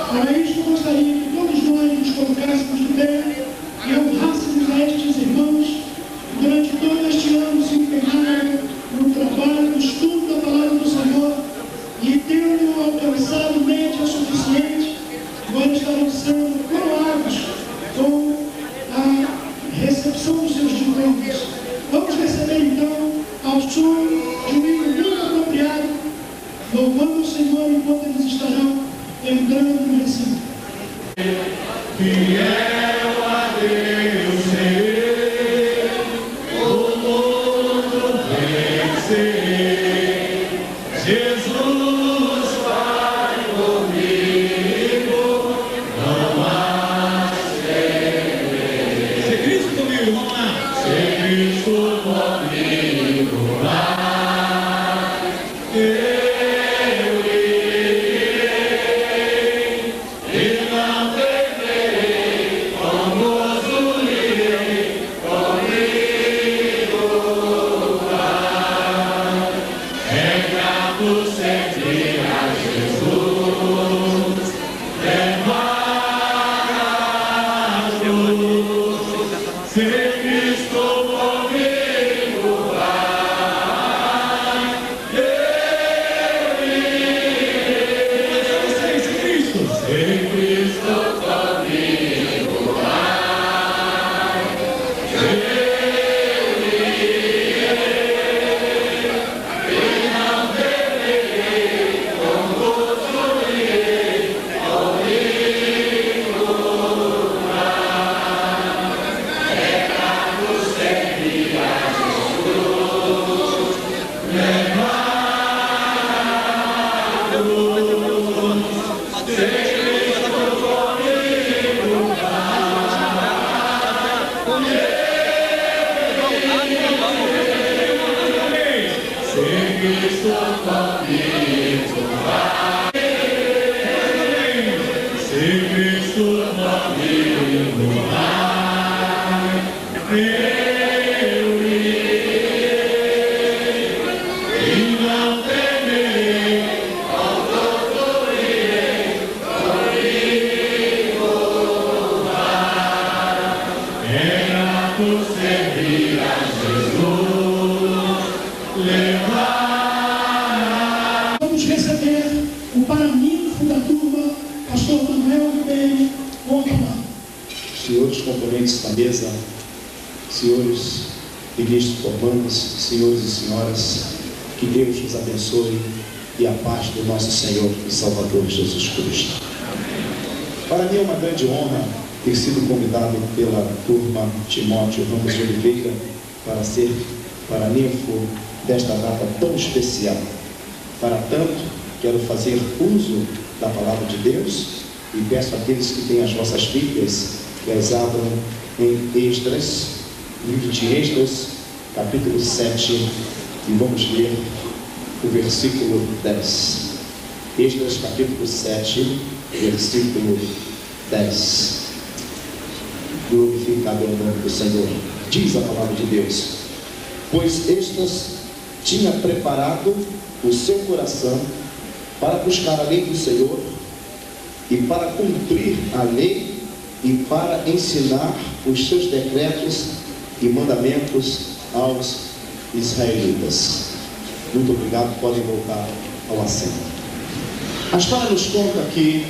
Para isso, eu gostaria que todos nós nos colocássemos de pé e honrássemos a estes irmãos que durante todo este ano se empenharam no trabalho, no estudo da palavra do Senhor e tendo alcançado média suficiente, agora estarão sendo coroados com a recepção dos seus diplomas. Vamos receber então ao som de um hino muito apropriado, louvando o Senhor enquanto eles estarão entrando no recinto. Fiel a Deus serei, o mundo vencerei. Jesus vai comigo, não há segredo. Se Cristo comigo, vamos lá. Se Cristo comigo, vai. Vamos receber o paraninfo da turma, pastor Manuel Ribeiro, Montalão. Senhores componentes da mesa, senhores ministros formandos, senhores e senhoras, que Deus os abençoe e a paz do nosso Senhor e Salvador Jesus Cristo. Para mim é uma grande honra ter sido convidado pela turma Timóteo Ramos de Oliveira para ser paraninfo desta data tão especial. Para tanto, quero fazer uso da palavra de Deus e peço àqueles que têm as vossas Bíblias que as abram em Esdras, livro de Esdras, capítulo 7, e vamos ler o versículo 10. Esdras, capítulo 7, versículo 10. Glorificado é o nome do Senhor. Diz a palavra de Deus: pois Esdras tinha preparado o seu coração para buscar a lei do Senhor e para cumprir a lei e para ensinar os seus decretos e mandamentos aos israelitas. Muito obrigado, podem voltar ao assento. A história nos conta que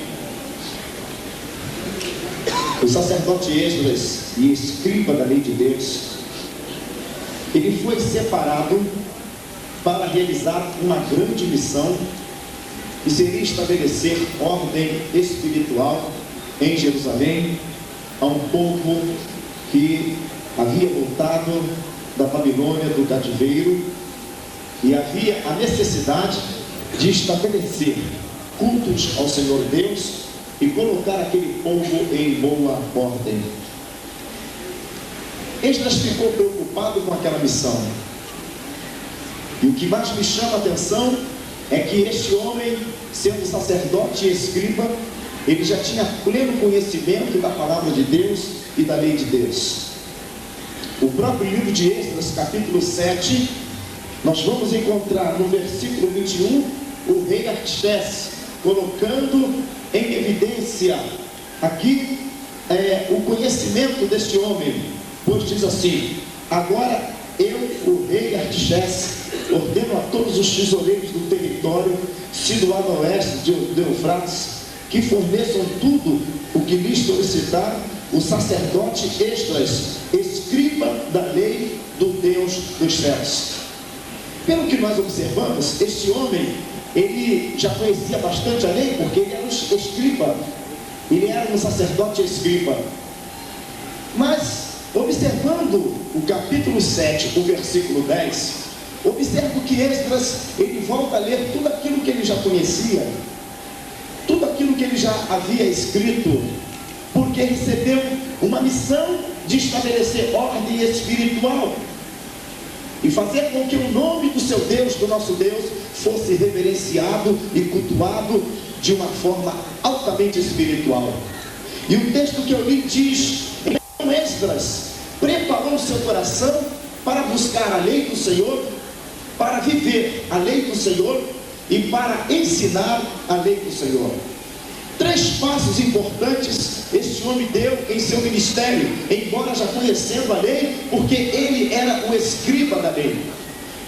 o sacerdote Esdras e escriba da lei de Deus, ele foi separado para realizar uma grande missão, que seria estabelecer ordem espiritual em Jerusalém a um povo que havia voltado da Babilônia, do cativeiro, e havia a necessidade de estabelecer cultos ao Senhor Deus e colocar aquele povo em boa ordem. Esdras ficou preocupado com aquela missão. E o que mais me chama a atenção é que este homem, sendo sacerdote e escriba, ele já tinha pleno conhecimento da palavra de Deus e da lei de Deus. O próprio livro de Esdras, capítulo 7, nós vamos encontrar no versículo 21 o rei Artaxerxes colocando em evidência aqui o conhecimento deste homem, pois diz assim: agora eu, o rei Artaxerxes, ordeno a todos os tesoureiros do território situado a oeste de Eufrates que forneçam tudo o que lhes solicitar o sacerdote Esdras, escriba da lei do Deus dos céus. Pelo que nós observamos, este homem, ele já conhecia bastante a lei, porque ele era um escriba, ele era um sacerdote escriba. Mas, observando o capítulo 7, o versículo 10, observo que Esdras, ele volta a ler tudo aquilo que ele já conhecia, tudo aquilo que ele já havia escrito, porque recebeu uma missão de estabelecer ordem espiritual e fazer com que o nome do seu Deus, do nosso Deus, fosse reverenciado e cultuado de uma forma altamente espiritual. E o texto que eu li diz: então Esdras preparou o seu coração para buscar a lei do Senhor, para viver a lei do Senhor e para ensinar a lei do Senhor. 3 passos importantes este homem deu em seu ministério, embora já conhecendo a lei, porque ele era o escriba da lei.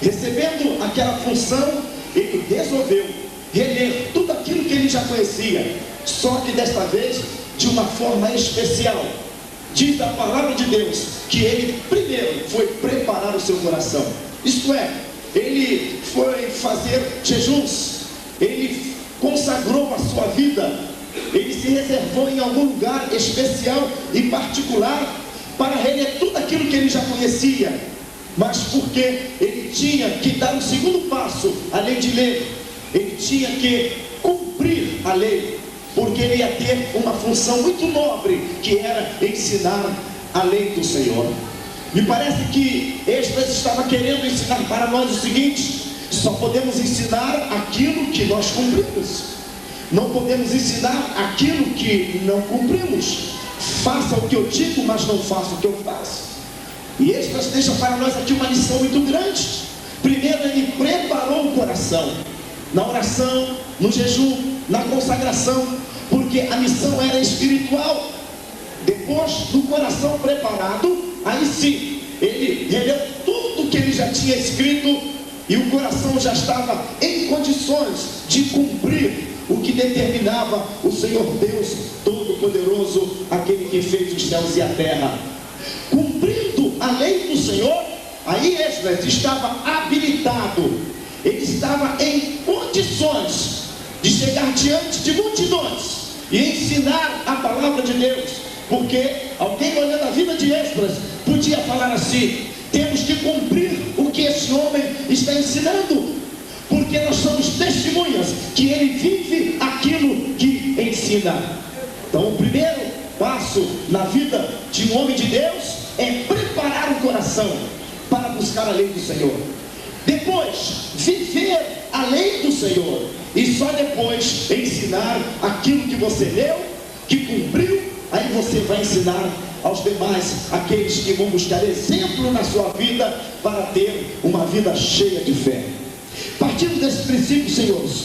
Recebendo aquela função, ele resolveu reler tudo aquilo que ele já conhecia, só que desta vez de uma forma especial. Diz a palavra de Deus que ele primeiro foi preparar o seu coração, isto é, ele foi fazer jejuns, ele consagrou a sua vida, ele se reservou em algum lugar especial e particular para reler tudo aquilo que ele já conhecia, mas porque ele tinha que dar um segundo passo, além de ler, ele tinha que cumprir a lei, porque ele ia ter uma função muito nobre, que era ensinar a lei do Senhor. Me parece que Esdras estava querendo ensinar para nós o seguinte: só podemos ensinar aquilo que nós cumprimos, não podemos ensinar aquilo que não cumprimos. Faça o que eu digo, mas não faça o que eu faço. E Esdras deixa para nós aqui uma lição muito grande. Primeiro, ele preparou o coração, na oração, no jejum, na consagração, porque a missão era espiritual. Depois do coração preparado, aí sim, ele releu tudo que ele já tinha escrito, e o coração já estava em condições de cumprir o que determinava o Senhor Deus Todo-Poderoso, aquele que fez os céus e a terra. Cumprindo a lei do Senhor, aí Esdras estava habilitado, ele estava em condições de chegar diante de multidões e ensinar a palavra de Deus, porque alguém olhando a vida de Esdras podia falar assim: temos que cumprir o que esse homem está ensinando, porque nós somos testemunhas que ele vive aquilo que ensina. Então o primeiro passo na vida de um homem de Deus é preparar o coração para buscar a lei do Senhor, depois viver a lei do Senhor, e só depois ensinar aquilo que você leu, que cumpriu. Aí você vai ensinar aos demais, aqueles que vão buscar exemplo na sua vida para ter uma vida cheia de fé. Partindo desse princípio, senhores,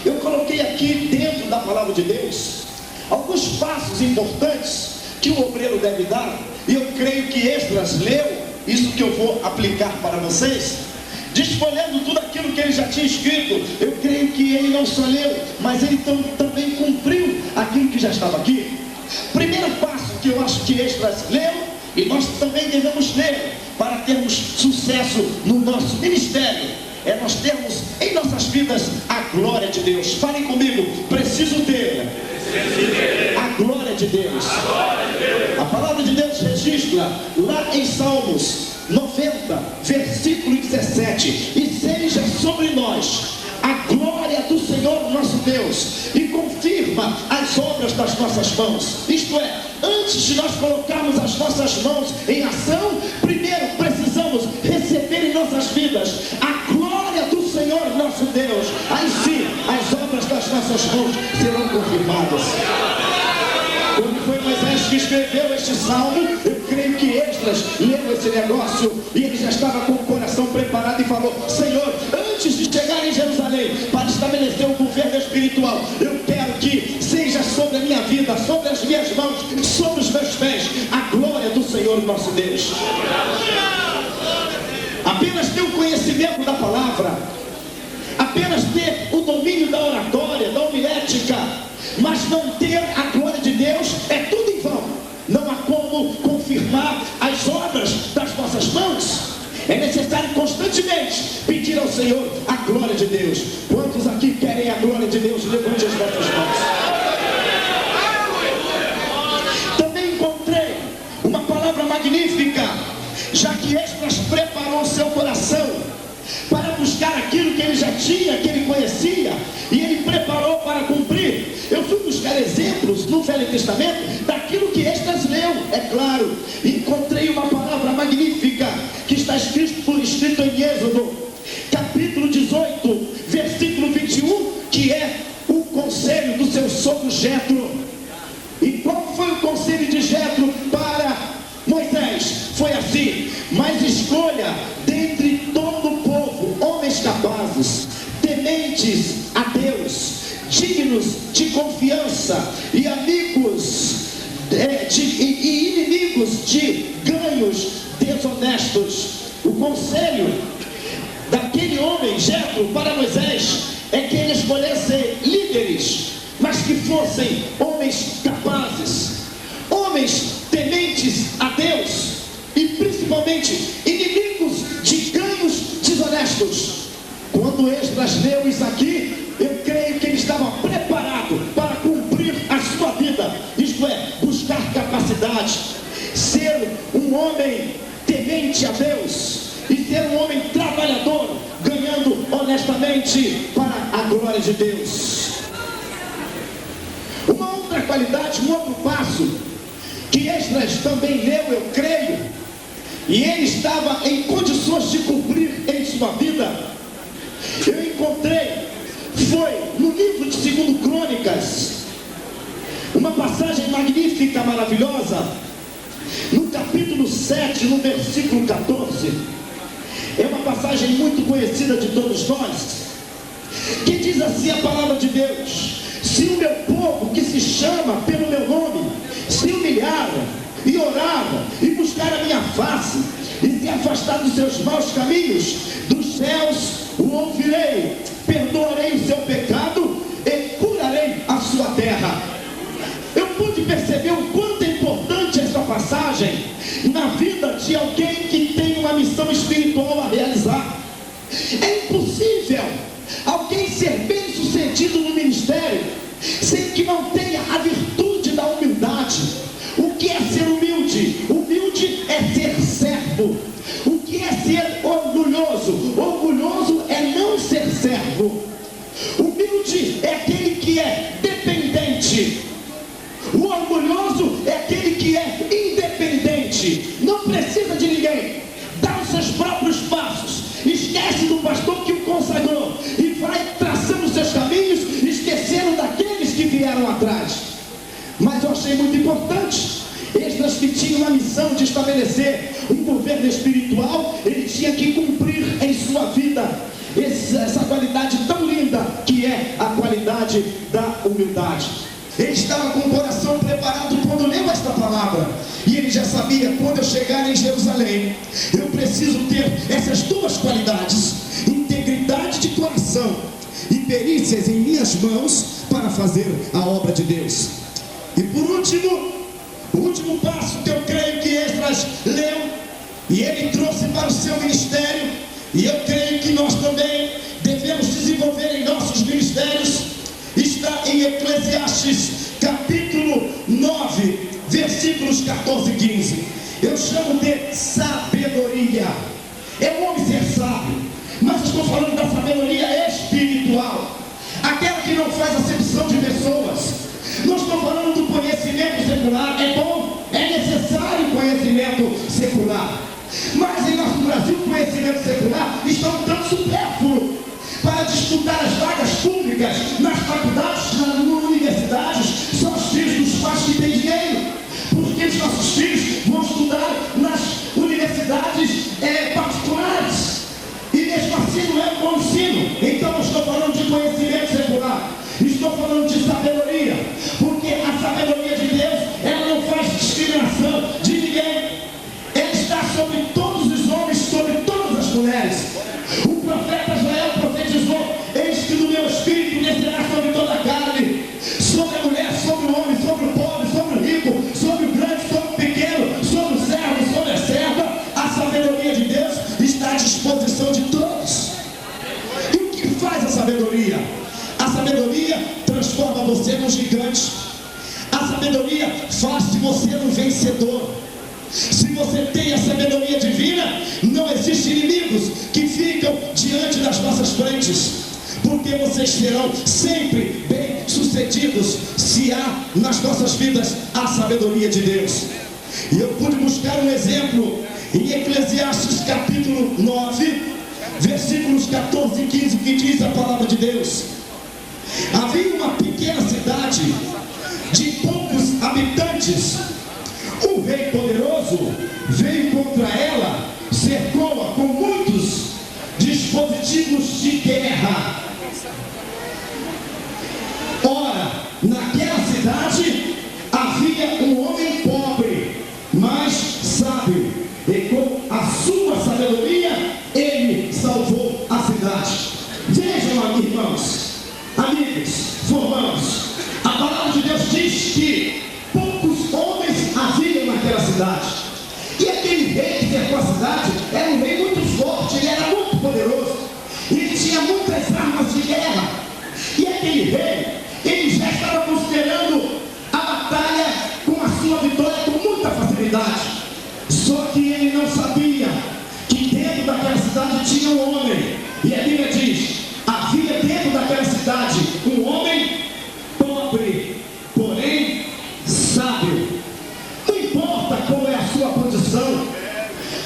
eu coloquei aqui dentro da palavra de Deus alguns passos importantes que o obreiro deve dar, e eu creio que Esdras leu isso que eu vou aplicar para vocês, desfolhando tudo aquilo que ele já tinha escrito. Eu creio que ele não só leu, mas ele também cumpriu aquilo que já estava aqui. Primeiro passo que eu acho que Esdras leu, e nós também devemos ler para termos sucesso no nosso ministério, é nós termos em nossas vidas a glória de Deus. Falem comigo: preciso ter a glória de Deus. A palavra de Deus registra lá em Salmos 90, versículo 17: e seja sobre nós a glória do Senhor nosso Deus, e confirma as obras das nossas mãos. Isto é, antes de nós colocarmos as nossas mãos em ação, primeiro precisamos receber em nossas vidas a glória do Senhor nosso Deus. Aí sim, as obras das nossas mãos serão confirmadas. Quando foi Moisés que escreveu este salmo, eu creio que Esdras leu esse negócio, e ele já estava com o coração preparado e falou: Senhor, antes de chegar em Jerusalém para estabelecer um governo espiritual, eu quero que seja vida, sobre as minhas mãos, sobre os meus pés, a glória do Senhor nosso Deus. Apenas ter o conhecimento da palavra, apenas ter o domínio da oratória, da homilética, mas não ter a glória de Deus, é tudo em vão. Não há como confirmar as obras das nossas mãos. É necessário constantemente pedir ao Senhor a glória de Deus. Quantos aqui querem a glória de Deus? Levante as vossas mãos. Também encontrei uma palavra magnífica, já que Esdras preparou o seu coração para buscar aquilo que ele já tinha, que ele conhecia, e ele preparou para cumprir. Eu fui buscar exemplos no Velho Testamento daquilo que Esdras leu, é claro. Encontrei uma palavra magnífica que está escrito em Êxodo, capítulo 18, versículo 21, que é o conselho do seu sogro Jetro. E qual foi o conselho de Jetro para Moisés? Foi assim: mas escolha dentre todo o povo homens capazes, tementes a Deus, dignos de confiança e amigos e inimigos de ganhos desonestos. O conselho daquele homem, Jetro, para Moisés, é que ele escolhesse líderes, mas que fossem homens capazes, homens tementes a Deus e principalmente inimigos de ganhos desonestos. Quando Esdras leu isso aqui, eu creio que ele estava preparado para cumprir a sua vida, isto é, buscar capacidade, ser um homem temente a Deus e ser um homem trabalhador, ganhando honestamente para a glória de Deus. Uma outra qualidade, um outro passo que Esdras também leu, eu creio, e ele estava em condições de cumprir em sua vida, eu encontrei, foi no livro de 2 Crônicas, uma passagem magnífica, maravilhosa, no capítulo 7, no versículo 14. É uma passagem muito conhecida de todos nós, que diz assim a palavra de Deus: se o meu povo, que se chama pelo meu nome, se humilhara e orava e buscar a minha face e se afastar dos seus maus caminhos, dos céus o ouvirei, perdoarei o seu pecado e curarei a sua terra. Eu pude perceber o quanto é importante essa passagem na vida de alguém que tem uma missão espiritual a realizar. É impossível alguém ser bem sucedido no ministério sem que não tenha a virtude da humildade. O que é ser humilde? Humilde é ser servo. O que é ser orgulhoso? Orgulhoso é não ser servo. Humilde é aquele que é dependente. O orgulhoso é aquele que é independente, não precisa de ninguém, dá os seus próprios passos, esquece do pastor que o consagrou e vai traçando os seus caminhos, esquecendo daqueles que vieram atrás. Mas eu achei muito importante, Esdras, que tinha uma missão de estabelecer um governo espiritual, ele tinha que cumprir em sua vida essa qualidade tão linda que é a qualidade da humildade. Ele estava com o coração preparado quando leu esta palavra, e ele já sabia: quando eu chegar em Jerusalém, eu preciso ter essas duas qualidades: integridade de coração e perícias em minhas mãos para fazer a obra de Deus. E por último, o último passo que eu creio que Esdras leu e ele trouxe para o seu ministério, e eu creio que nós também devemos desenvolver em nossos ministérios, está em Eclesiastes capítulo 9, versículos 14 e 15. Eu chamo de sabedoria. É um homem ser sábio, mas estou falando da sabedoria espiritual, aquela que não faz acepção de pessoas. Não estou falando do conhecimento secular. É bom, é necessário conhecimento secular, mas em nosso Brasil o conhecimento secular está um tanto supérfluo para disputar as vagas públicas nas faculdades, nas universidades. São os filhos dos pais que têm dinheiro, porque os nossos filhos vão estudar nas universidades particulares, e mesmo assim não é um bom ensino. Então eu estou falando de conhecimento secular, estou falando de sabedoria, porque a sabedoria sabedoria faz de você um vencedor. Se você tem a sabedoria divina, não existem inimigos que ficam diante das nossas frentes, porque vocês serão sempre bem sucedidos se há nas nossas vidas a sabedoria de Deus. E eu pude buscar um exemplo em Eclesiastes capítulo 9, versículos 14 e 15, que diz a palavra de Deus: havia uma pequena cidade de poucos habitantes. Um rei poderoso veio contra ela, cercou-a com muitos dispositivos de guerra. Ora, naquela cidade havia um homem pobre, mas sábio, e com a sua sabedoria ele salvou a cidade. Vejam, irmãos, amigos, formados, a palavra de Deus diz que poucos homens haviam naquela cidade, e aquele rei que cercou a cidade era um rei muito forte, ele era muito poderoso, ele tinha muitas armas de guerra, e aquele rei, ele já estava considerando a batalha com a sua vitória com muita facilidade. Só que ele não sabia que dentro daquela cidade tinha um homem, e a Bíblia diz: havia dentro daquela cidade um homem pobre, porém sábio. Não importa qual é a sua condição,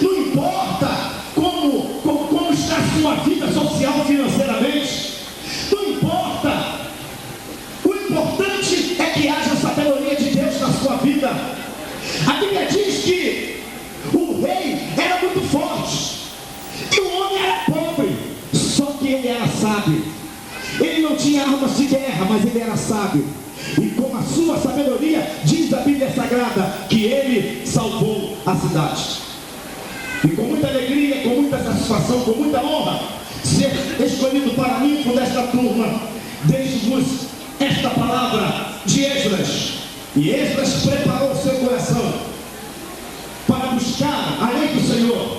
não importa como está a sua vida social financeiramente, não importa. O importante é que haja a sabedoria de Deus na sua vida. A Bíblia diz que o rei era muito forte e o homem era pobre, só que ele era sábio. Ele não tinha armas de guerra, mas ele era sábio, e com a sua sabedoria, diz a Bíblia Sagrada, que ele salvou a cidade. E com muita alegria, com muita satisfação, com muita honra, ser escolhido para mim por esta turma, deixo-vos esta palavra de Esdras. E Esdras preparou o seu coração para buscar a lei do Senhor,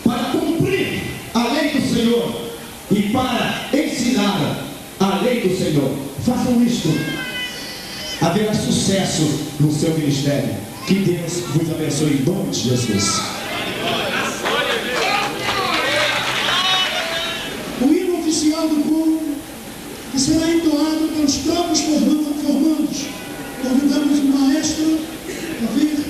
para cumprir a lei do Senhor e para ensinar a lei do Senhor. Façam isto, haverá sucesso no seu ministério. Que Deus vos abençoe em nome de Jesus. O hino oficial do culto, que será entoado pelos próprios formandos. Convidamos o maestro a vir.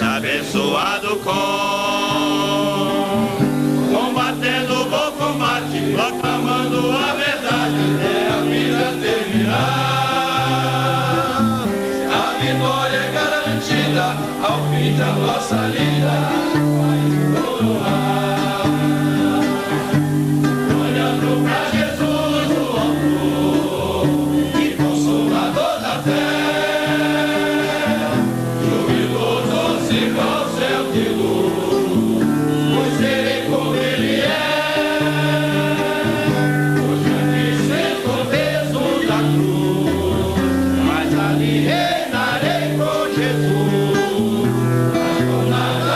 Abençoado combatendo o bom combate, proclamando a verdade até a vida terminar. A vitória é garantida ao fim da nossa lida. Olhando pra Jesus, o autor e consolador da fé. Reinarei com Jesus, a jornada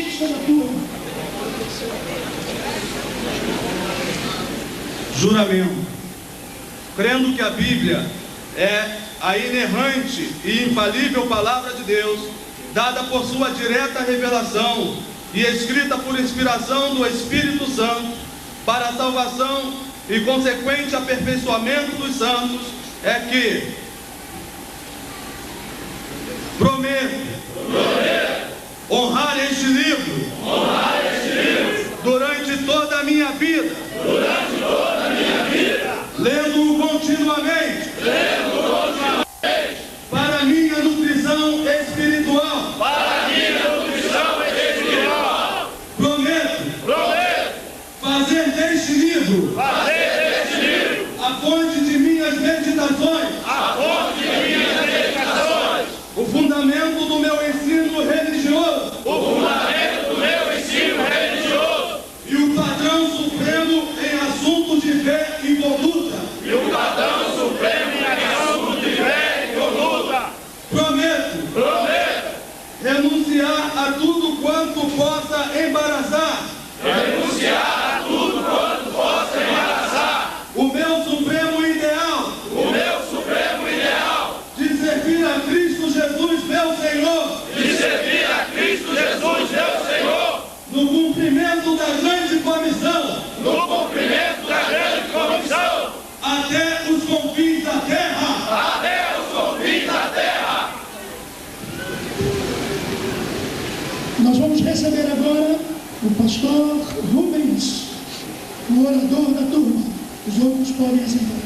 vista da turma. Juramento. Crendo que a Bíblia é a inerrante e infalível palavra de Deus, dada por sua direta revelação e escrita por inspiração do Espírito Santo, para a salvação e consequente aperfeiçoamento dos santos, é que prometo honrar este livro durante toda a minha vida, lendo-o continuamente, para minha nutrição espiritual. Prometo fazer deste livro a fonte de minhas meditações, o fundamento do meu ensino religioso, e o padrão supremo em assuntos de fé e conduta. Prometo renunciar a tudo quanto possa embaraçar o meu supremo ideal de servir a Cristo Jesus, meu Senhor, no cumprimento da grande comissão, até os confins da terra. Nós vamos receber agora o pastor Rubens, o orador da turma. Os outros podem assentar.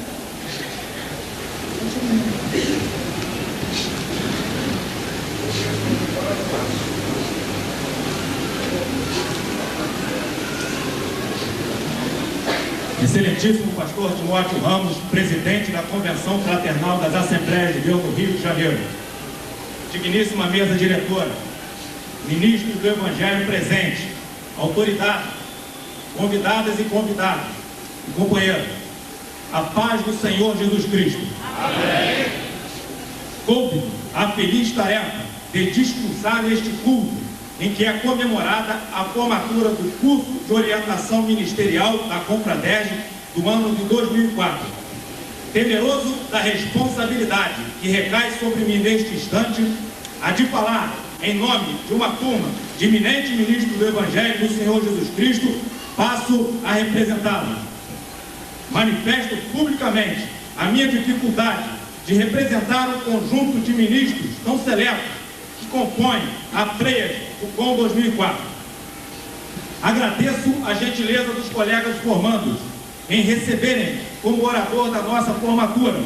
Excelentíssimo pastor Timóteo Ramos, presidente da Convenção Fraternal das Assembleias de Deus do Rio de Janeiro. Digníssima mesa diretora, ministros do Evangelho presente, autoridades, convidadas e convidados, e companheiros, a paz do Senhor Jesus Cristo. Amém. Coube-me a feliz tarefa de discursar neste culto, em que é comemorada a formatura do curso de orientação ministerial da Confradege do ano de 2004. Temeroso da responsabilidade que recai sobre mim neste instante, a de falar em nome de uma turma de eminentes ministros do Evangelho do Senhor Jesus Cristo, passo a representá-lo. Manifesto publicamente a minha dificuldade de representar um conjunto de ministros tão seletos que compõem a Freia do COM 2004. Agradeço a gentileza dos colegas formandos em receberem como orador da nossa formatura.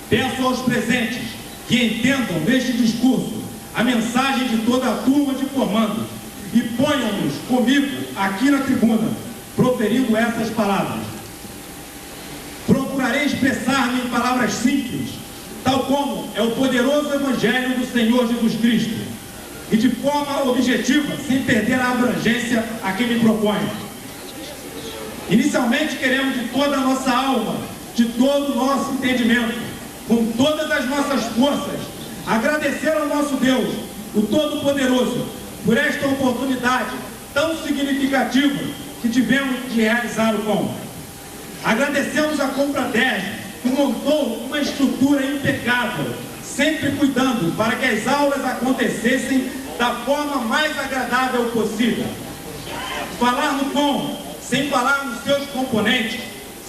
Peço aos presentes que entendam neste discurso a mensagem de toda a turma de formandos e ponham-nos comigo aqui na tribuna, proferindo essas palavras. Procurarei expressar-me em palavras simples, tal como é o poderoso Evangelho do Senhor Jesus Cristo, e de forma objetiva, sem perder a abrangência a que me proponho. Inicialmente, queremos de toda a nossa alma, de todo o nosso entendimento, com todas as nossas forças, agradecer ao nosso Deus, o Todo-Poderoso, por esta oportunidade tão significativa que tivemos de realizar o COM. Agradecemos a Confradege, que montou uma estrutura impecável, sempre cuidando para que as aulas acontecessem da forma mais agradável possível. Falar no COM, sem falar nos seus componentes,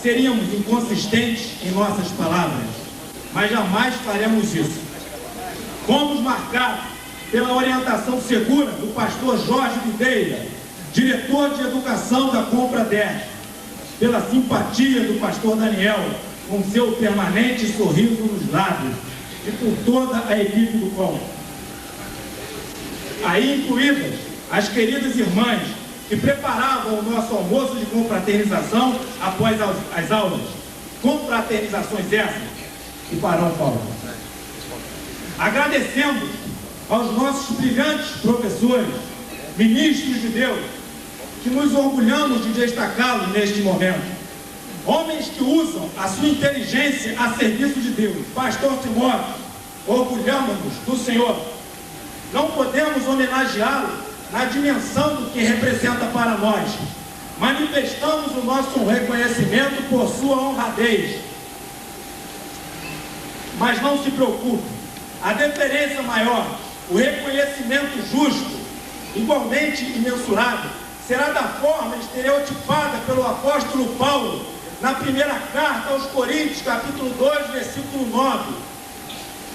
seríamos inconsistentes em nossas palavras, mas jamais faremos isso. Fomos marcados pela orientação segura do pastor Jorge Videira, diretor de educação da Confradege, pela simpatia do pastor Daniel, com seu permanente sorriso nos lábios, e por toda a equipe do COM. Aí incluídas as queridas irmãs que preparavam o nosso almoço de confraternização após as aulas. Confraternizações essas que farão falta. Agradecemos aos nossos brilhantes professores, ministros de Deus, que nos orgulhamos de destacá-los neste momento. Homens que usam a sua inteligência a serviço de Deus. Pastor Timóteo, orgulhamos-nos do Senhor. Não podemos homenageá-lo na dimensão do que representa para nós. Manifestamos o nosso reconhecimento por sua honradez. Mas não se preocupe, a deferência maior, o reconhecimento justo, igualmente imensurável, será da forma estereotipada pelo apóstolo Paulo, na primeira carta aos Coríntios, capítulo 2, versículo 9.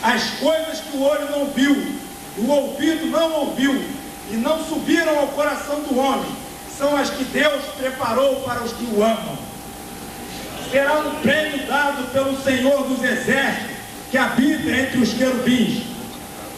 As coisas que o olho não viu, o ouvido não ouviu, e não subiram ao coração do homem, são as que Deus preparou para os que o amam. Será um prêmio dado pelo Senhor dos Exércitos, que habita entre os querubins.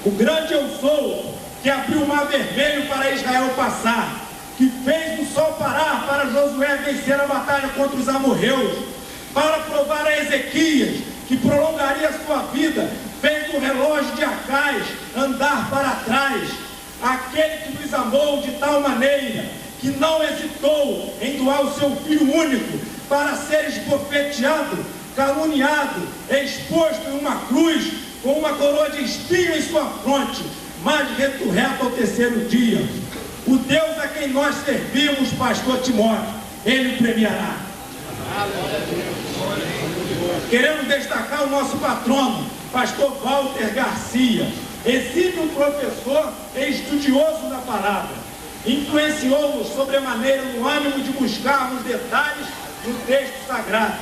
O grande eu sou, que abriu o mar vermelho para Israel passar, que fez o sol parar para Josué vencer a batalha contra os amorreus, para provar a Ezequias, que prolongaria a sua vida, fez o relógio de Acais andar para trás, aquele que nos amou de tal maneira, que não hesitou em doar o seu Filho único, para ser esbofeteado, caluniado, exposto em uma cruz, com uma coroa de espinho em sua fronte, mas ressurreto ao terceiro dia. O Deus a quem nós servimos, pastor Timóteo, Ele premiará. Queremos destacar o nosso patrono, pastor Walter Garcia, exímio professor e estudioso da palavra. Influenciou-nos sobremaneira no ânimo de buscarmos detalhes no texto sagrado,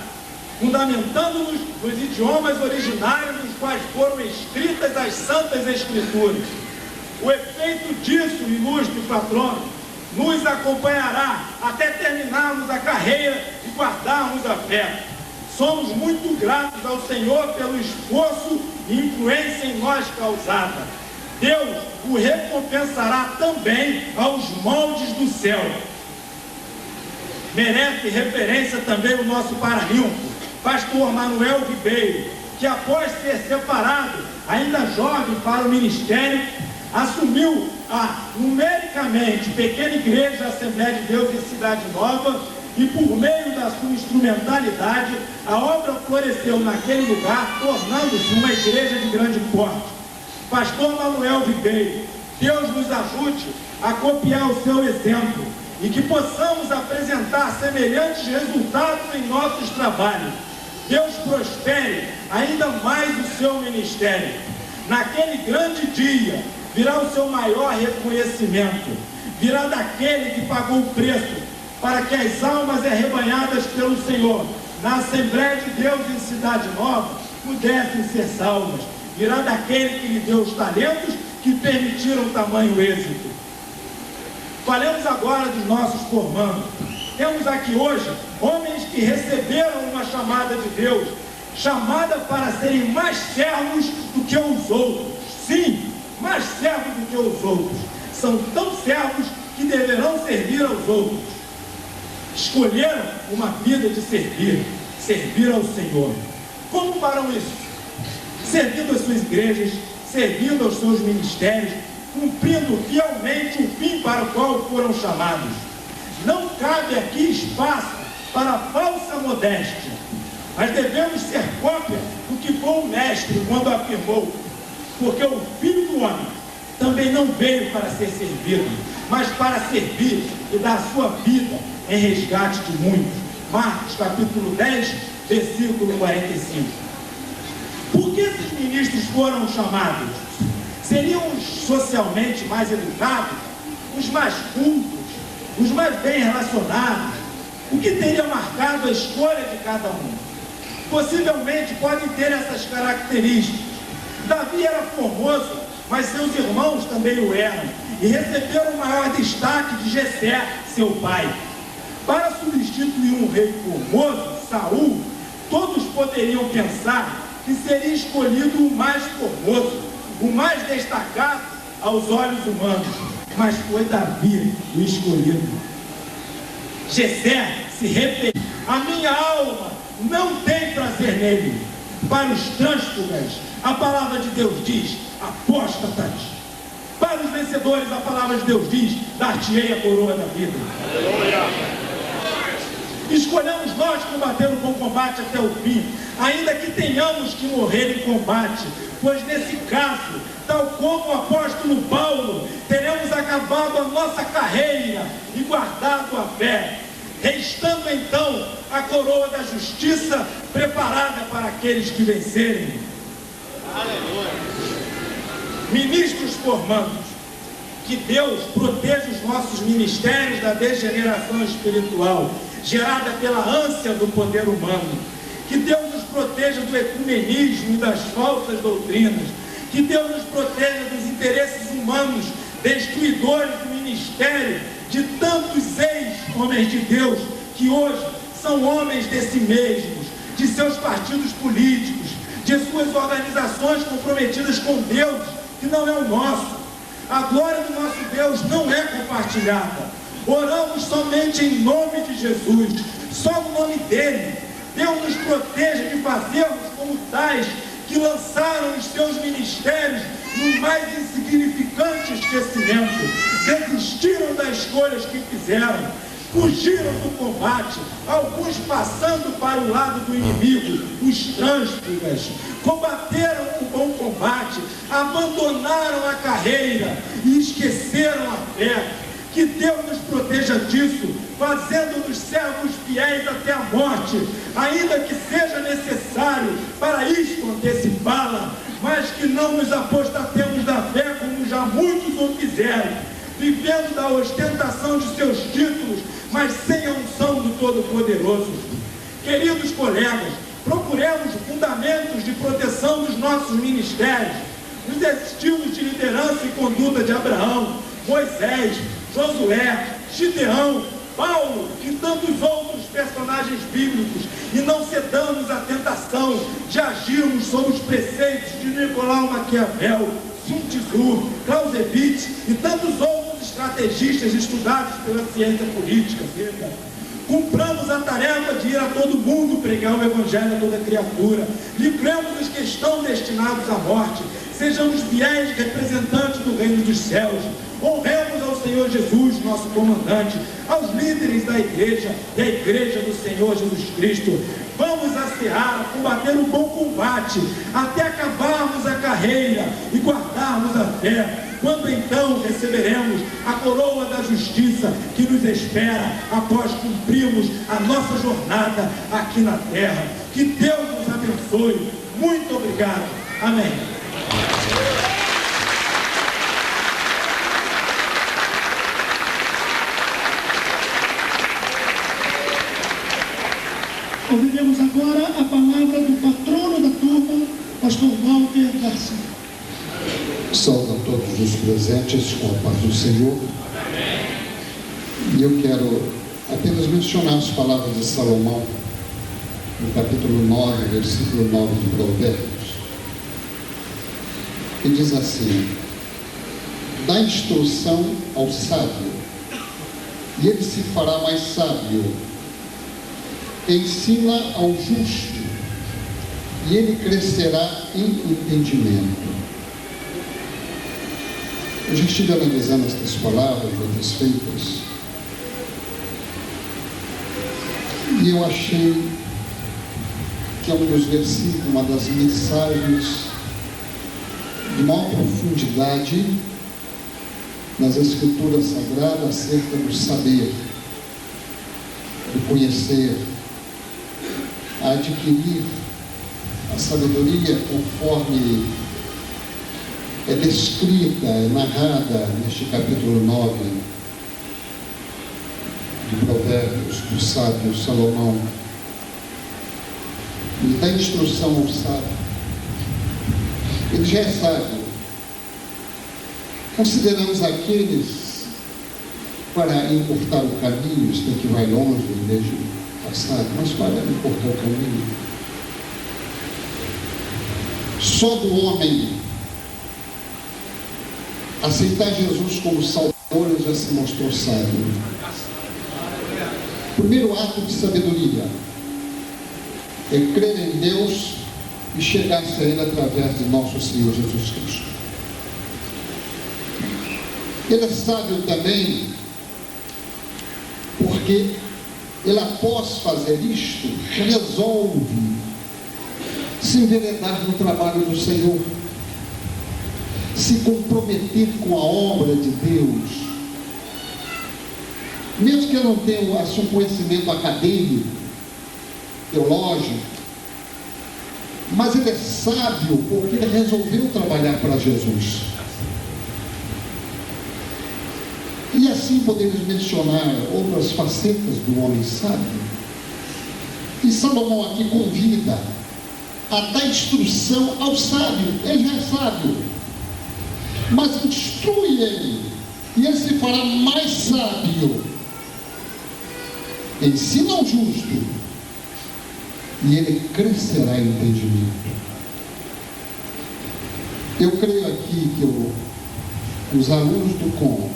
fundamentando-nos nos idiomas originários nos quais foram escritas as Santas Escrituras. O efeito disso, ilustre patrono, nos acompanhará até terminarmos a carreira e guardarmos a fé. Somos muito gratos ao Senhor pelo esforço e influência em nós causada. Deus o recompensará também aos moldes do céu. Merece referência também o nosso paraninfo, pastor Manuel Ribeiro, que após ser separado, ainda jovem para o ministério, assumiu a numericamente pequena igreja Assembleia de Deus em Cidade Nova, e por meio da sua instrumentalidade, a obra floresceu naquele lugar, tornando-se uma igreja de grande porte. Pastor Manuel Ribeiro, Deus nos ajude a copiar o seu exemplo e que possamos apresentar semelhantes resultados em nossos trabalhos. Deus prospere ainda mais o seu ministério. Naquele grande dia, virá o seu maior reconhecimento, virá daquele que pagou o preço para que as almas arrebanhadas pelo Senhor na Assembleia de Deus em Cidade Nova pudessem ser salvas, virá daquele que lhe deu os talentos que permitiram tamanho êxito. Falemos agora dos nossos formandos. Temos aqui hoje homens que receberam uma chamada de Deus, chamada para serem mais servos do que os outros. Sim, mais servos do que os outros. São tão servos que deverão servir aos outros. Escolheram uma vida de servir ao Senhor. Como farão isso? Servindo as suas igrejas, servindo aos seus ministérios, cumprindo fielmente o fim para o qual foram chamados. Não cabe aqui espaço para falsa modéstia, mas devemos ser cópia do que foi o mestre quando afirmou: porque o Filho do Homem também não veio para ser servido, mas para servir e dar a sua vida em resgate de muitos. Marcos capítulo 10, versículo 45. Por que esses ministros foram chamados? Seriam os socialmente mais educados, os mais cultos, os mais bem relacionados? O que teria marcado a escolha de cada um? Possivelmente podem ter essas características. Davi era formoso, mas seus irmãos também o eram, e receberam o maior destaque de Jessé, seu pai. Para substituir um rei formoso, Saul, todos poderiam pensar que seria escolhido o mais formoso, o mais destacado aos olhos humanos, mas foi Davi o escolhido. Jessé se referiu: a minha alma não tem prazer nele. Para os trânsfugas, a palavra de Deus diz: apóstatas. Para os vencedores, a palavra de Deus diz: dar-te-ei a coroa da vida. Escolhamos nós combater o bom combate até o fim, ainda que tenhamos que morrer em combate, pois nesse caso tal como o apóstolo Paulo, teremos acabado a nossa carreira e guardado a fé, restando então a coroa da justiça preparada para aqueles que vencerem. Aleluia. Ministros formandos, que Deus proteja os nossos ministérios da degeneração espiritual, gerada pela ânsia do poder humano. Que Deus nos proteja do ecumenismo e das falsas doutrinas. Que Deus nos proteja dos interesses humanos, destruidores do ministério, de tantos ex-homens de Deus, que hoje são homens de si mesmos, de seus partidos políticos, de suas organizações comprometidas com Deus, que não é o nosso. A glória do nosso Deus não é compartilhada. Oramos somente em nome de Jesus, só no nome dele. Deus nos proteja de fazermos como tais que lançaram os seus ministérios no mais insignificante esquecimento, desistiram das escolhas que fizeram, fugiram do combate, alguns passando para o lado do inimigo, os trânsfugas, combateram o bom combate, abandonaram a carreira e esqueceram a fé. Que Deus nos proteja disso, fazendo-nos servos fiéis até a morte, ainda que seja necessário para isto antecipá-la, mas que não nos apostatemos da fé como já muitos o fizeram, vivendo da ostentação de seus títulos, mas sem a unção do Todo-Poderoso. Queridos colegas, procuremos fundamentos de proteção dos nossos ministérios, nos estilos de liderança e conduta de Abraão, Moisés, Josué, Gideão, Paulo e tantos outros personagens bíblicos, e não cedamos à tentação de agirmos sob os preceitos de Nicolau Maquiavel, Sun Tzu, Clausewitz e tantos outros estrategistas estudados pela ciência política. Cumpramos a tarefa de ir a todo mundo pregar o Evangelho a toda criatura. Livremos os que estão destinados à morte. Sejamos fiéis representantes do reino dos céus. Honremos ao Senhor Jesus, nosso comandante, aos líderes da igreja e à igreja do Senhor Jesus Cristo. Vamos a seara, combater o bom combate, até acabarmos a carreira e guardarmos a fé. Quando então receberemos a coroa da justiça que nos espera após cumprirmos a nossa jornada aqui na terra. Que Deus nos abençoe. Muito obrigado. Amém. Ouviremos agora a palavra do patrono da turma, pastor Walter Garcia. Saúdo a todos os presentes com a paz do Senhor. E eu quero apenas mencionar as palavras de Salomão, no capítulo 9, versículo 9 de Provérbios, que diz assim: dá instrução ao sábio, e ele se fará mais sábio. Ensina ao justo, e ele crescerá em entendimento. Eu já estive analisando estas palavras, outras feitas, e eu achei que é um dos versículos, uma das mensagens de maior profundidade nas Escrituras Sagradas acerca do saber, do conhecer, a adquirir a sabedoria conforme é descrita, é narrada neste capítulo 9 de Provérbios, do sábio Salomão. Ele dá instrução ao sábio. Ele já é sábio. Consideramos aqueles, para encurtar o caminho, isto aqui vai longe, vejo passado, mas para encurtar o caminho, só do homem aceitar Jesus como Salvador, ele já se mostrou sábio. O primeiro ato de sabedoria é crer em Deus e chegar-se a Ele através de nosso Senhor Jesus Cristo. Ele é sábio também porque ele, após fazer isto, resolve se enveredar no trabalho do Senhor, se comprometer com a obra de Deus, mesmo que eu não tenha um conhecimento acadêmico, teológico, mas ele é sábio porque ele resolveu trabalhar para Jesus. E assim podemos mencionar outras facetas do homem sábio. E Salomão aqui convida a dar instrução ao sábio. Ele já é sábio, mas instrui ele, e ele se fará mais sábio. Ensina ao justo, e ele crescerá em entendimento. Eu creio aqui que os alunos do COM,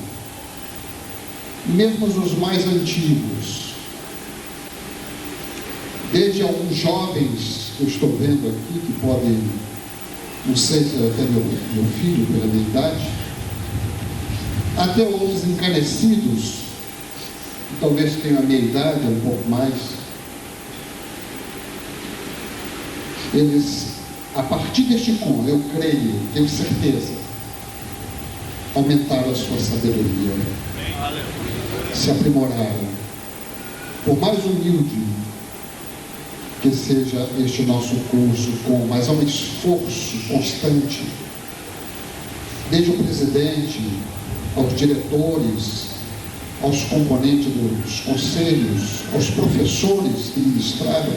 mesmo os mais antigos, desde alguns jovens que eu estou vendo aqui, que podem, não sei se é até meu filho, pela minha idade, até outros encanecidos, que talvez tenham a minha idade, um pouco mais, eles, a partir deste COM, eu creio, tenho certeza, aumentaram a sua sabedoria, se aprimoraram. Por mais humilde que seja este nosso curso, mas há um esforço constante, desde o presidente, aos diretores, aos componentes dos conselhos, aos professores que ministraram,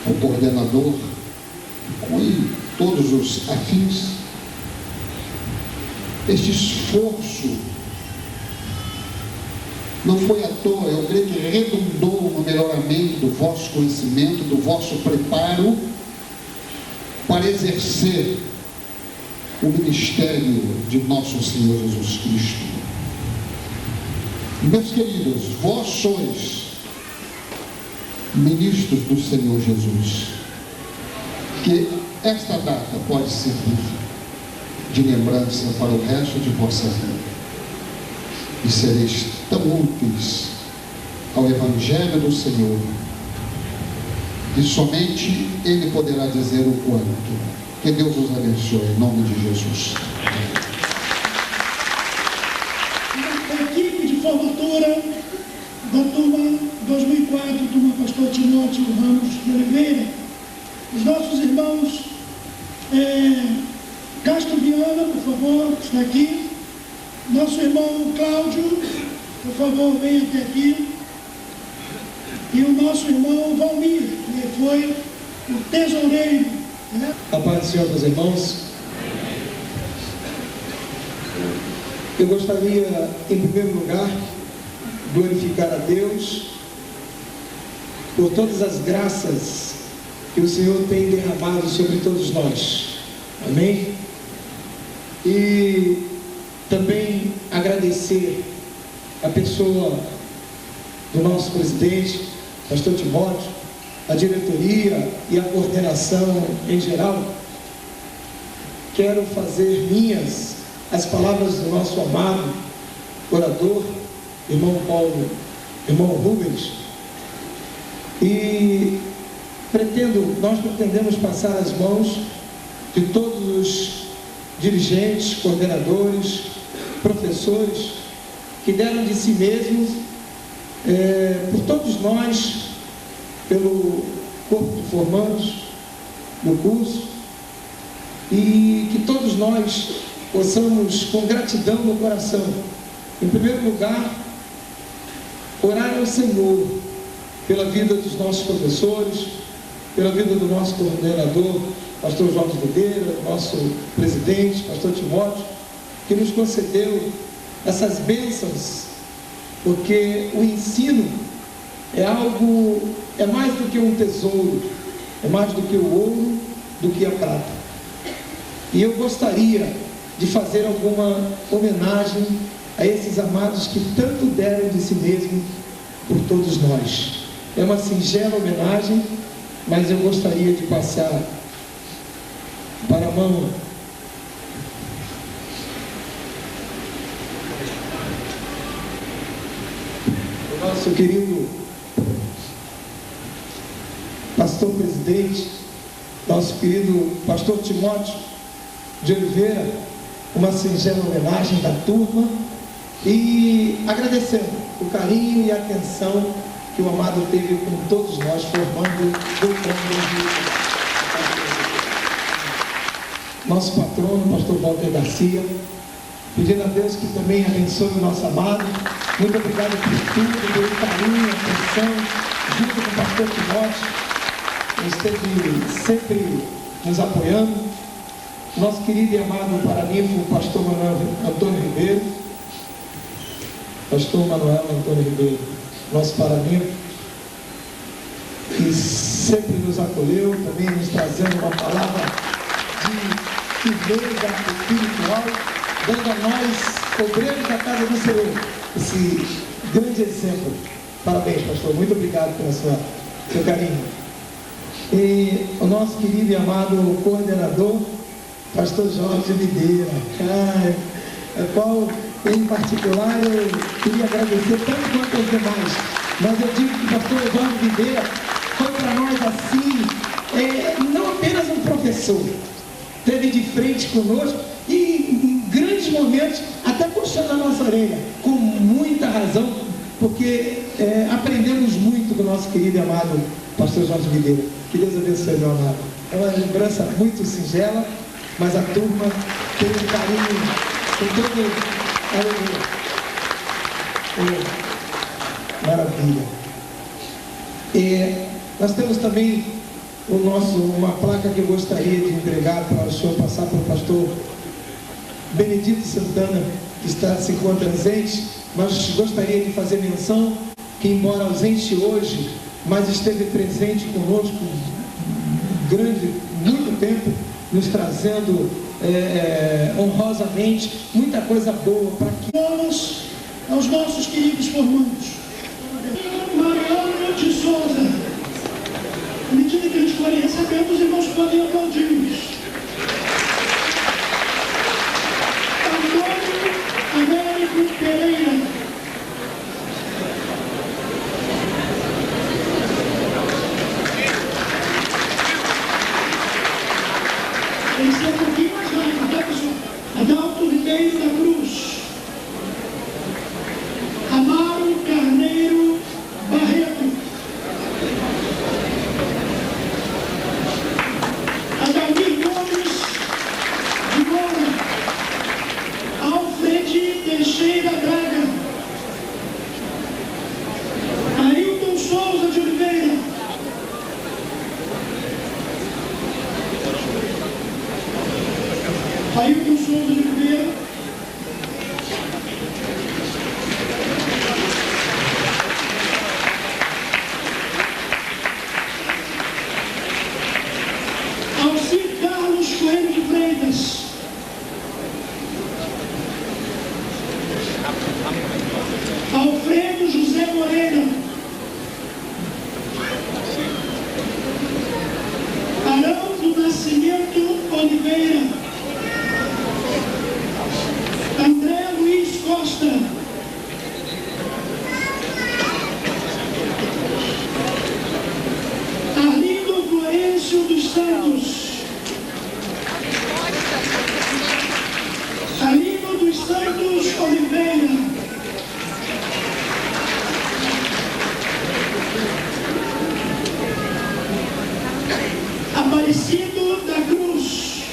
ao coordenador, e todos os afins. Este esforço não foi à toa, eu creio que redundou no melhoramento do vosso conhecimento, do vosso preparo para exercer o ministério de nosso Senhor Jesus Cristo. Meus queridos, vós sois ministros do Senhor Jesus, que esta data pode servir de lembrança para o resto de vossa vida, e sereis tão úteis ao Evangelho do Senhor, que somente Ele poderá dizer o quanto. Que Deus os abençoe, em nome de Jesus. A equipe de formatura da turma 2004, turma Pastor Timóteo Ramos de Oliveira, os nossos irmãos Castro Viana, por favor, está aqui. Nosso irmão Cláudio, por favor, venha até aqui. E o nosso irmão Valmir, que foi o tesoureiro. Né? A paz do Senhor, meus irmãos. Eu gostaria, em primeiro lugar, glorificar a Deus por todas as graças que o Senhor tem derramado sobre todos nós. Amém? E também agradecer a pessoa do nosso presidente, pastor Timóteo, a diretoria e a coordenação em geral. Quero fazer minhas as palavras do nosso amado orador, irmão Paulo, irmão Rubens, e nós pretendemos passar as mãos de todos os dirigentes, coordenadores, professores que deram de si mesmos por todos nós, pelo corpo de formandos do curso, e que todos nós possamos, com gratidão no coração, em primeiro lugar, orar ao Senhor pela vida dos nossos professores, pela vida do nosso coordenador, pastor Jorge Videira, nosso presidente, pastor Timóteo, que nos concedeu essas bênçãos, porque o ensino é mais do que um tesouro, é mais do que o ouro, do que a prata. E eu gostaria de fazer alguma homenagem a esses amados que tanto deram de si mesmo por todos nós. É uma singela homenagem, mas eu gostaria de passar para a mão do nosso querido pastor presidente, nosso querido pastor Timóteo, de Oliveira, uma singela homenagem da turma, e agradecendo o carinho e a atenção que o amado teve com todos nós, formando o Congresso. Nosso patrono, pastor Walter Garcia, pedindo a Deus que também abençoe o nosso amado. Muito obrigado por tudo, pelo carinho, atenção, junto com o pastor Timóteo, esteve sempre nos apoiando. Nosso querido e amado paraninfo, pastor Manuel Antônio Ribeiro, pastor Manuel Antônio Ribeiro, nosso paraninfo, que sempre nos acolheu, também nos trazendo uma palavra de firmeza espiritual, dando a nós, obreiros da casa do Senhor, esse grande exemplo. Parabéns, pastor, muito obrigado pelo seu carinho. E o nosso querido e amado coordenador, pastor Jorge Videira, a qual em particular eu queria agradecer tanto quanto aos demais, mas eu digo que o pastor Jorge Videira foi para nós assim, não apenas um professor, esteve de frente conosco e em grandes momentos até puxando a nossa orelha, com muita razão, porque aprendemos muito com o nosso querido e amado pastor Jorge Videira. Que Deus abençoe, meu amado. É uma lembrança muito singela, mas a turma tem um carinho, tem todo maravilha. E nós temos também uma placa que eu gostaria de entregar para o senhor passar para o pastor Benedito Santana, que se encontra ausente, mas gostaria de fazer menção que, embora ausente hoje, mas esteve presente conosco muito tempo, nos trazendo honrosamente muita coisa boa para que Vamos aos nossos queridos formandos. Mariano de Souza. À medida que eles forem recebendo, os irmãos podem aplaudir. Antônio Américo Pereira. Tem que ser um pouquinho mais rápido, tá, pessoal? Adalto Ribeiro da Cruz. Amaro Carneiro Barreto. Adalmir Gomes de Moura. Alfred Teixeira Braga. Ailton Souza de Oliveira. Ailton Souza de Oliveira. Alcir Carlos Coelho de Freitas. Alfredo José Moreira. Arão do Nascimento Oliveira. André Luiz Costa. Arlindo Florencio dos Santos. Arlindo dos Santos Oliveira. Aparecido da Cruz.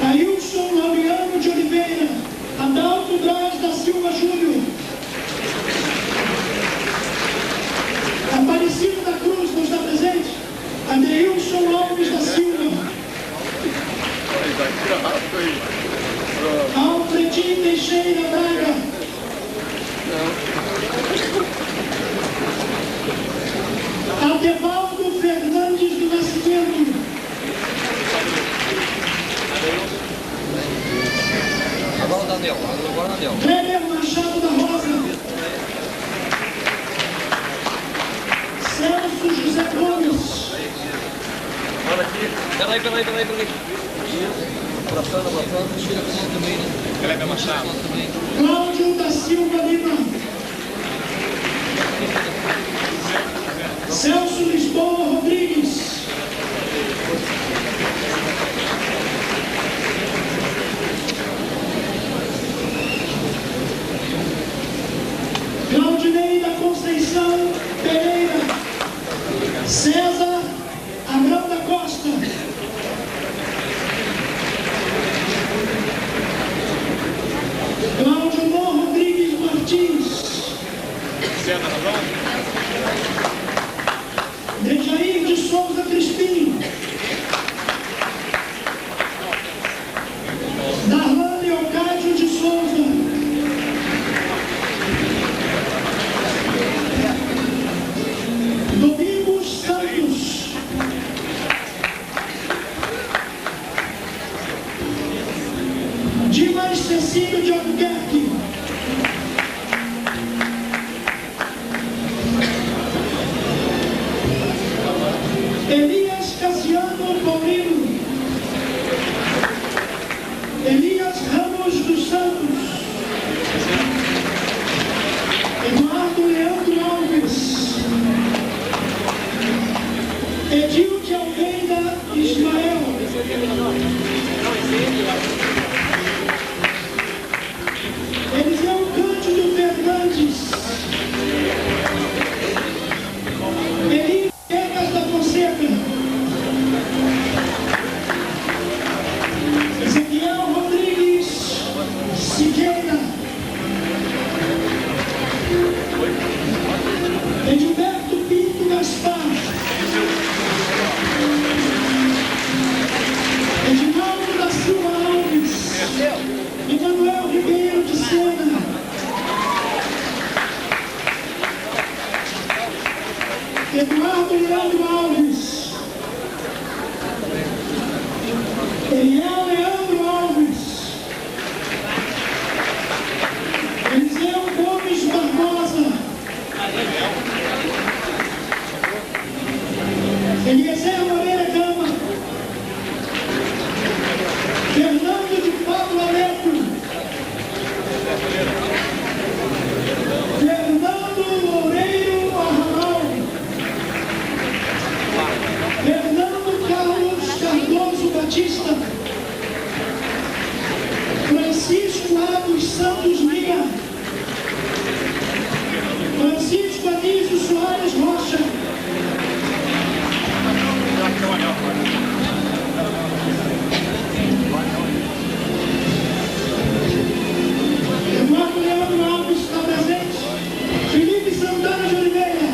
Ailson Laureano de Oliveira. Adalto Braz da Silva Júnior. Aparecido da Cruz, não está presente? Adeilson Alves da Silva. Alfred Teixeira Braga. Adevaldo Fernandes do Nascimento. Kleber Machado da Rosa. Celso José Gomes. Peraí. Abraçando, tira com o também, né? Kleber Machado. Cláudio da Silva Lima. Celso Lisboa Rodrigues. Claudinei da Conceição Pereira. César Abrão da Costa. Cláudio Mor Rodrigues Martins. Dejair de Souza Crispim. Darlan Leocádio de Souza. Domingos Santos. Dimas Cecílio de Albuquerque. Elias Cassiano Paulino. Elias Ramos dos Santos. Eduardo Leandro Alves. Edil de Almeida Ismael. Eliseu Cândido Fernandes. Eli Viegas da Fonseca. Ezequiel Rodrigues Siqueira. Edilberto Pinto Gaspar. Edinaldo da Silva Alves. Emanuel Ribeiro de Sena. Eduardo Leandro Alves. Eliel Leandro Alves. Eliseu Gomes Barbosa. Eliezer Moreira Gama. Fernando de Pablo Aleto. Fernando Loureiro Arramal. Fernando Carlos Cardoso Batista. Francisco Ados Santos Lima. Francisco Anísio Soares Rocha. Eduardo Leandro Alves está presente. Felipe Santana de Oliveira.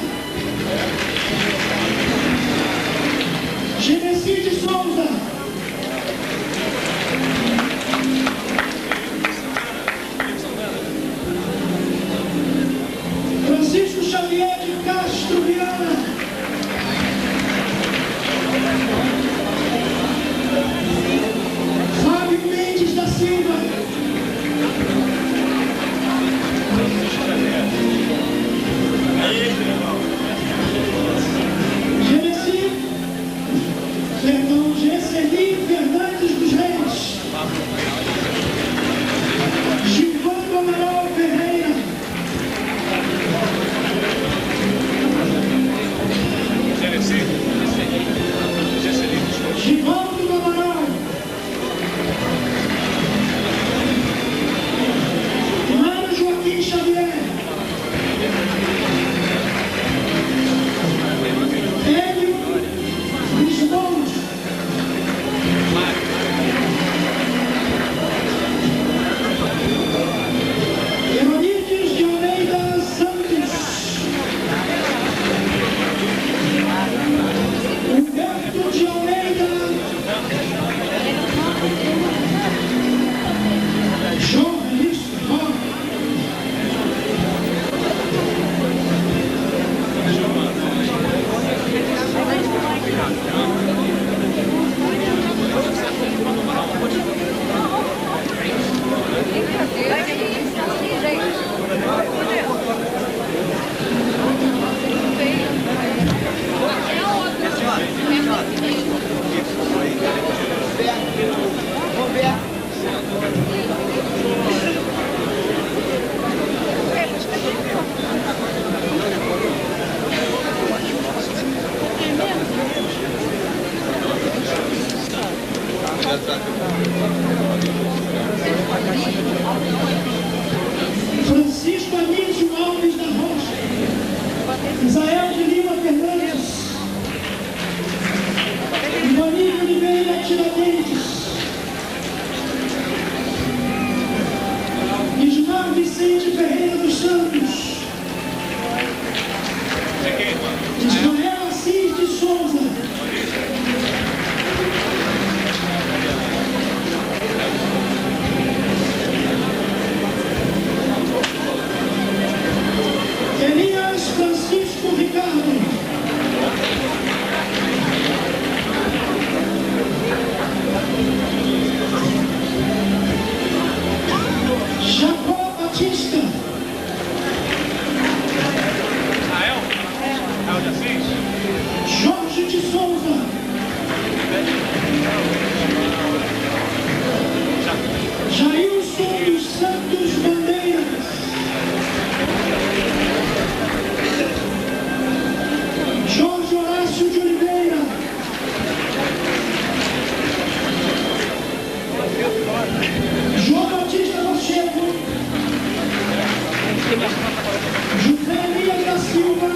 Genesi de Souza. Francisco Xavier de Castro Viana. Fábio Mendes da Silva. Gesseli Fernandes dos Reis. Gilvando Amaral Ferreira. Givaldo Amaral. Mário Joaquim Xavier. Hélio Lisboa. Heronídes de Almeida Santos. Humberto de Almeida. Jornalista. Francisco Anísio Alves da Rocha, Isael de Lima Fernandes, Ivanildo Oliveira Tiradentes, Ismar Vicente Ferreira dos Santos, Ismael Assis de Souza, Elias Francisco Ricardo, Jacó Batista, Jorge de Souza, Jailson dos Santos Bandeiras, Jorge Horácio de Oliveira, João Batista Pacheco, José Elias da Silva,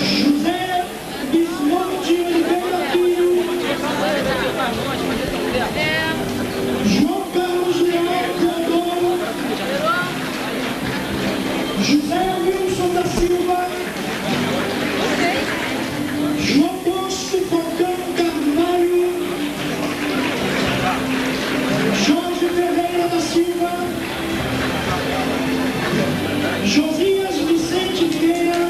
José Bismonte Oliveira Filho, João Carlos Leão Teodoro, José Wilson da Silva, João Bosco Falcão Carvalho, Jorge Ferreira da Silva, Josias Vicente Vieira,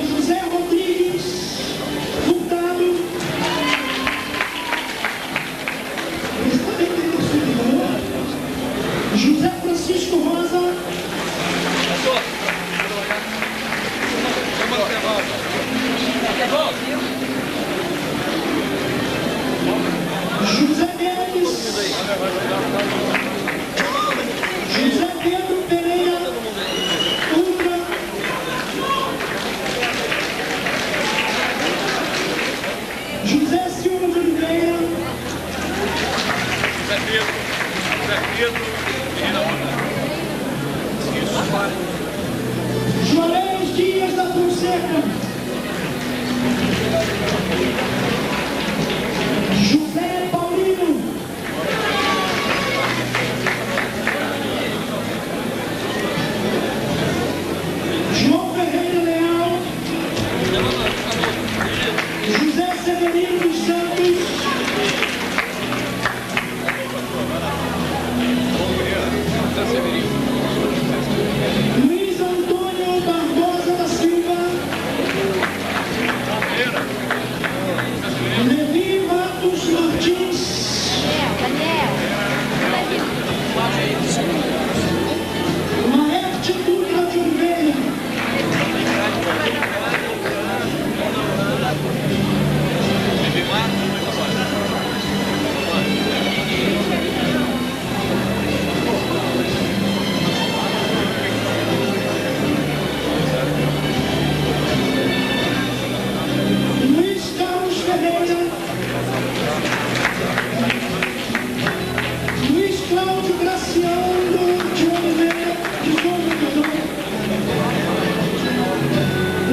José Rodrigues Furtado, José Francisco Rosa, José Mendes, José Pedro Pereira Ultra, José Silva de Oliveira, Juarez Dias da Fonseca, José Paulino, João Ferreira Leal, José Severino dos Santos, Luiz Antônio Barbosa da Silva, Levi Matos Martins, Laerte Dutra de Oliveira, Luiz Carlos Ferreira, Luiz Cláudio Graciano de Oliveira, de Souza,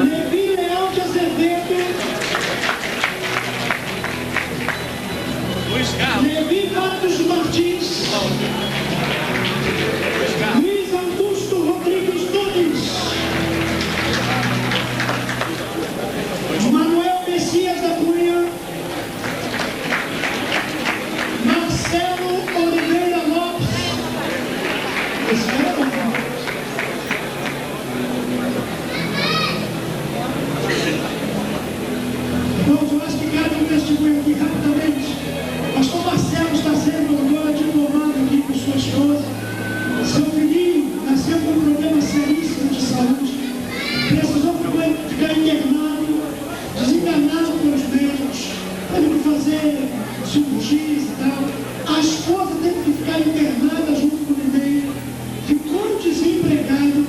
Levi Leal de Azevedo, Levi Matos Martins, Luiz Augusto Rodrigues Nunes, Manuel Messias da Cunha, Marcelo Oliveira Lopes, irmãos, eu acho que cabe um testemunho aqui rapidamente. Pastor Marcelo está sendo agora diplomado aqui com sua esposa. Seu filhinho nasceu com um problema seríssimo de saúde, precisou ficar internado, desenganado pelos médicos, teve que fazer cirurgias e tal. A esposa teve que ficar internada junto com o neném, ficou desempregado,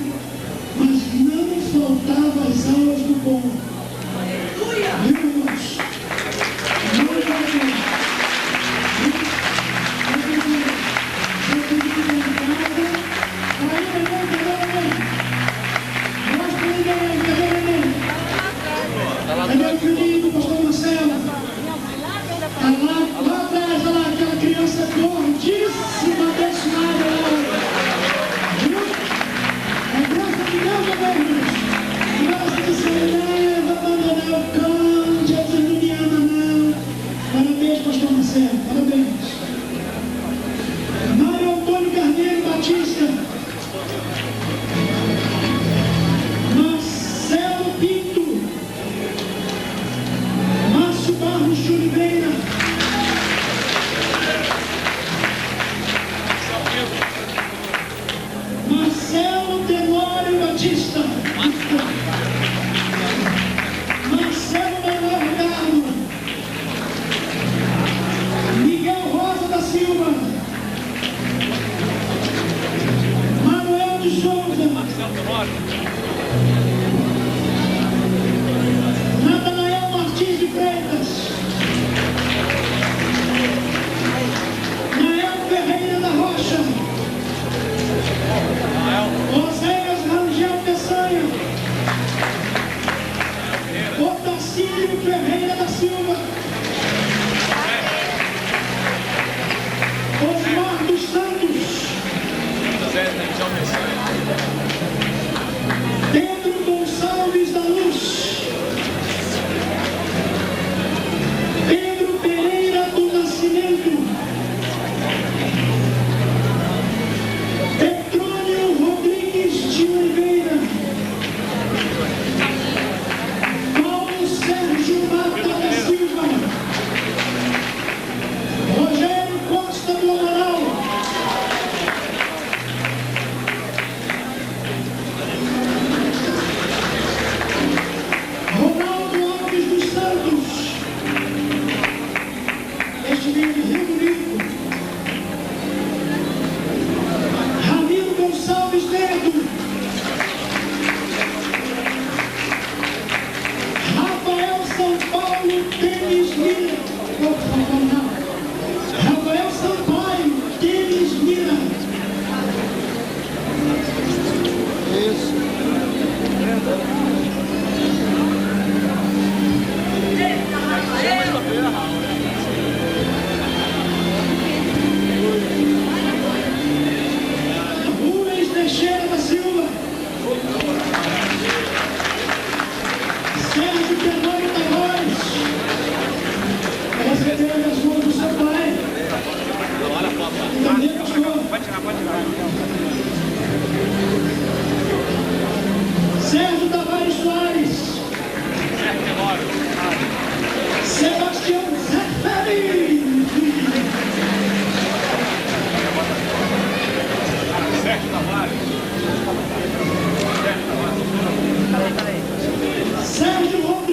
mas não faltava as bom. Viu, irmãos? Não é bom. É meu querido pastor Marcelo. Está lá atrás, olha lá, aquela criança gordíssima, abençoada lá. Viu? É graça de Deus, meu irmão. Graça de Senhor, não abandonar o cão, Jesus não me ama, não. Parabéns, pastor Marcelo, parabéns. Mário Antônio Carneiro Batista. Marcelo Pinto. Márcio Barros de Oliveira. Marcelo Tenório Batista. Marcelo Manuel Ricardo. Miguel Rosa da Silva. Manuel de Souza. Natanael Martins de Freitas. Nael Ferreira da Rocha. Oséias Rangel Peçanha. Otacílio Ferreira da Silva. Osmar dos Santos. Pedro Gonçalves da Luz. Pedro Pereira do Nascimento. Petrônio Rodrigues de Oliveira. Paulo Sérgio Mata da Silva. Rogério Costa do Amaral. Ronaldo Alves dos Santos. Este veio de Rio Bonito. Ramiro Gonçalves Neto. Rafael Sampaio Denis Mira. Rafael Sampaio Denis Mira. Rubens Teixeira da Silva. Sérgio Tenório Tavares. Recebeu as mãos do seu pai. Também, pastor. Sérgio Tavares Soares. Sebastião Zefferi. Sérgio Rodrigues.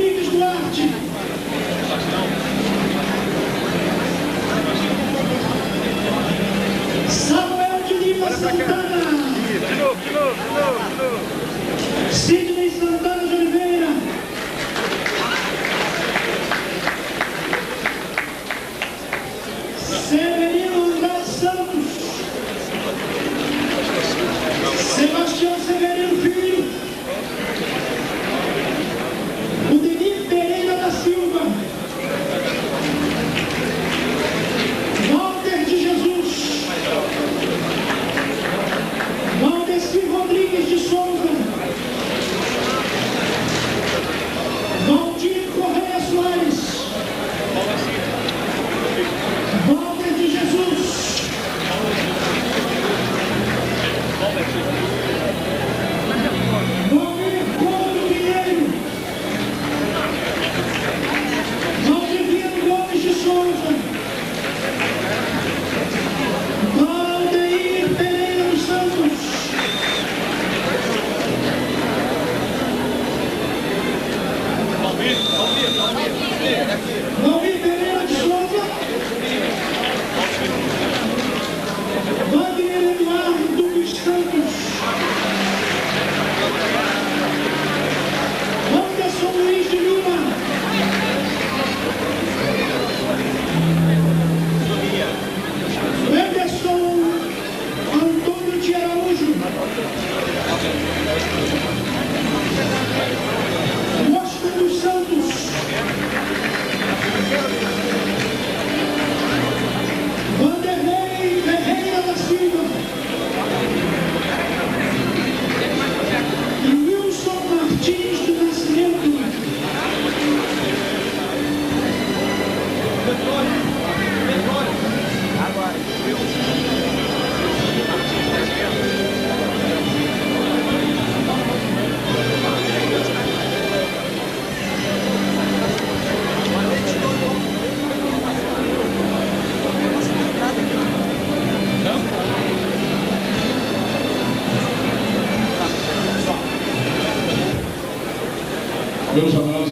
meus amados